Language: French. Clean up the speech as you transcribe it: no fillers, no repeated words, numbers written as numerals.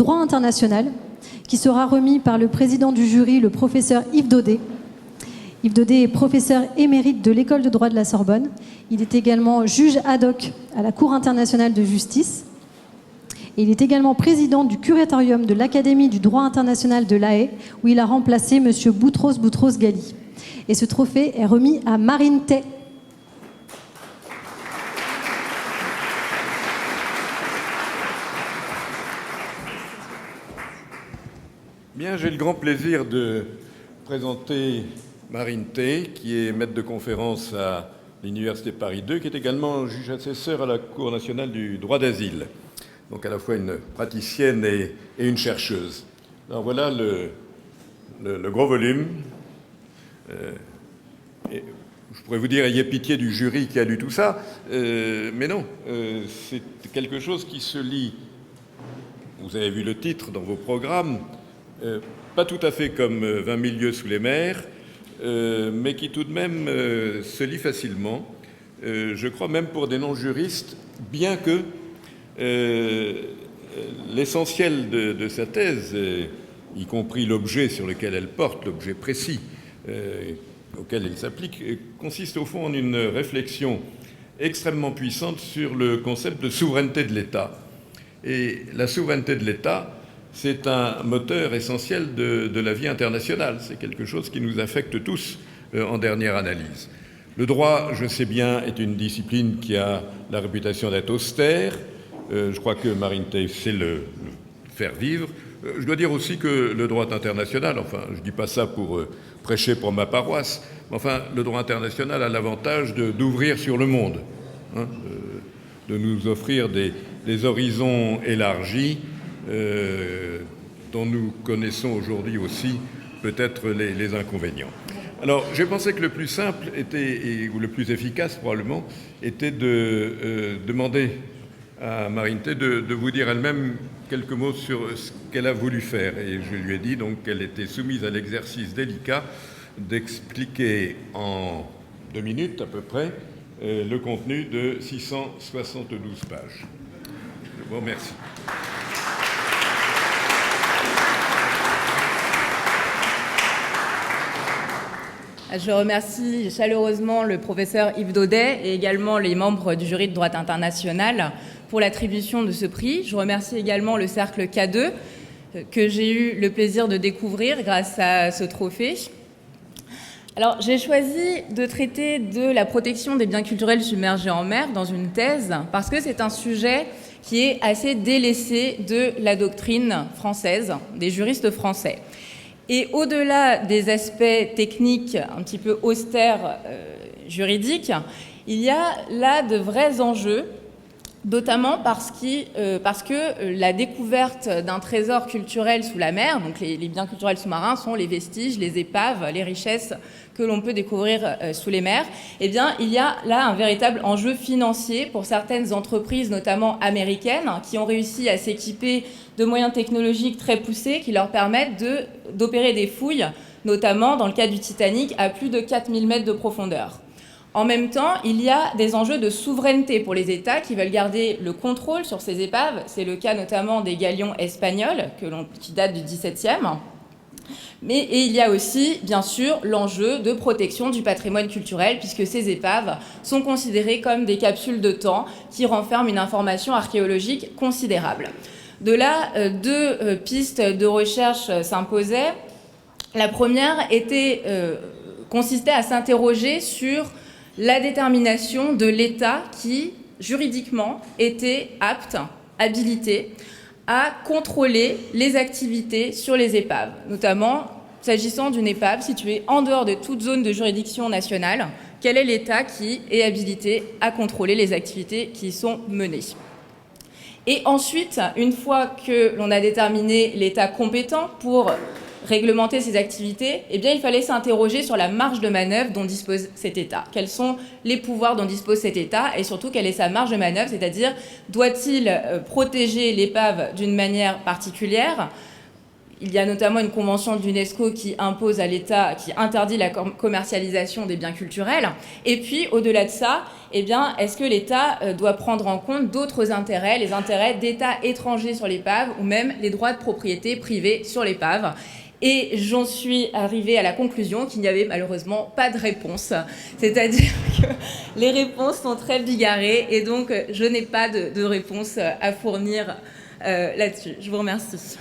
droit international, qui sera remis par le président du jury, le professeur Yves Daudet. Yves Daudet est professeur émérite de l'École de droit de la Sorbonne. Il est également juge ad hoc à la Cour internationale de justice. Et il est également président du curatorium de l'Académie du droit international de La Haye, où il a remplacé M. Boutros-Boutros-Ghali. Et ce trophée est remis à Marine Tay. Bien, j'ai le grand plaisir de présenter Marine Tay, qui est maître de conférence à l'Université Paris II, qui est également juge assesseur à la Cour nationale du droit d'asile. Donc à la fois une praticienne et une chercheuse. Alors voilà le gros volume. Et je pourrais vous dire, ayez pitié du jury qui a lu tout ça, mais non, c'est quelque chose qui se lit, vous avez vu le titre dans vos programmes, pas tout à fait comme 20 000 lieues sous les mers, mais qui tout de même se lit facilement, je crois même pour des non-juristes, bien que l'essentiel de sa thèse, y compris l'objet sur lequel elle porte, l'objet précis auquel elle s'applique, consiste au fond en une réflexion extrêmement puissante sur le concept de souveraineté de l'État. Et la souveraineté de l'État, c'est un moteur essentiel de la vie internationale. C'est quelque chose qui nous affecte tous en dernière analyse. Le droit, je sais bien, est une discipline qui a la réputation d'être austère. Je crois que Marine Tay sait le faire vivre. Je dois dire aussi que le droit international, enfin, je ne dis pas ça pour prêcher pour ma paroisse, mais enfin, le droit international a l'avantage d'ouvrir sur le monde, hein, de nous offrir des horizons élargis dont nous connaissons aujourd'hui aussi peut-être les inconvénients. Alors, j'ai pensé que le plus simple était, ou le plus efficace probablement, était de demander à Marine Tay de vous dire elle-même quelques mots sur ce qu'elle a voulu faire. Et je lui ai dit donc qu'elle était soumise à l'exercice délicat d'expliquer en 2 minutes à peu près le contenu de 672 pages. Je vous remercie. Je remercie chaleureusement le professeur Yves Daudet et également les membres du jury de droit international pour l'attribution de ce prix. Je remercie également le Cercle K2 que j'ai eu le plaisir de découvrir grâce à ce trophée. Alors, j'ai choisi de traiter de la protection des biens culturels submergés en mer dans une thèse parce que c'est un sujet qui est assez délaissé de la doctrine française, des juristes français. Et au-delà des aspects techniques un petit peu austères juridiques, il y a là de vrais enjeux, notamment parce que la découverte d'un trésor culturel sous la mer, donc les biens culturels sous-marins sont les vestiges, les épaves, les richesses que l'on peut découvrir sous les mers, eh bien, il y a là un véritable enjeu financier pour certaines entreprises, notamment américaines, qui ont réussi à s'équiper de moyens technologiques très poussés qui leur permettent d'opérer des fouilles, notamment dans le cas du Titanic, à plus de 4000 mètres de profondeur. En même temps, il y a des enjeux de souveraineté pour les États qui veulent garder le contrôle sur ces épaves. C'est le cas notamment des galions espagnols qui datent du XVIIe. Et il y a aussi, bien sûr, l'enjeu de protection du patrimoine culturel puisque ces épaves sont considérées comme des capsules de temps qui renferment une information archéologique considérable. De là, 2 pistes de recherche s'imposaient. La première consistait à s'interroger sur la détermination de l'État qui, juridiquement, était apte, habilité, à contrôler les activités sur les épaves, notamment s'agissant d'une épave située en dehors de toute zone de juridiction nationale. Quel est l'État qui est habilité à contrôler les activités qui y sont menées ? Et ensuite, une fois que l'on a déterminé l'État compétent pour réglementer ces activités, eh bien, il fallait s'interroger sur la marge de manœuvre dont dispose cet État. Quels sont les pouvoirs dont dispose cet État et surtout, quelle est sa marge de manœuvre, c'est-à-dire, doit-il protéger l'épave d'une manière particulière ? Il y a notamment une convention de l'UNESCO qui impose à l'État, qui interdit la commercialisation des biens culturels. Et puis, au-delà de ça, eh bien, est-ce que l'État doit prendre en compte d'autres intérêts, les intérêts d'États étrangers sur l'épave ou même les droits de propriété privés sur l'épave? Et j'en suis arrivée à la conclusion qu'il n'y avait malheureusement pas de réponse. C'est-à-dire que les réponses sont très bigarrées et donc je n'ai pas de réponse à fournir là-dessus. Je vous remercie.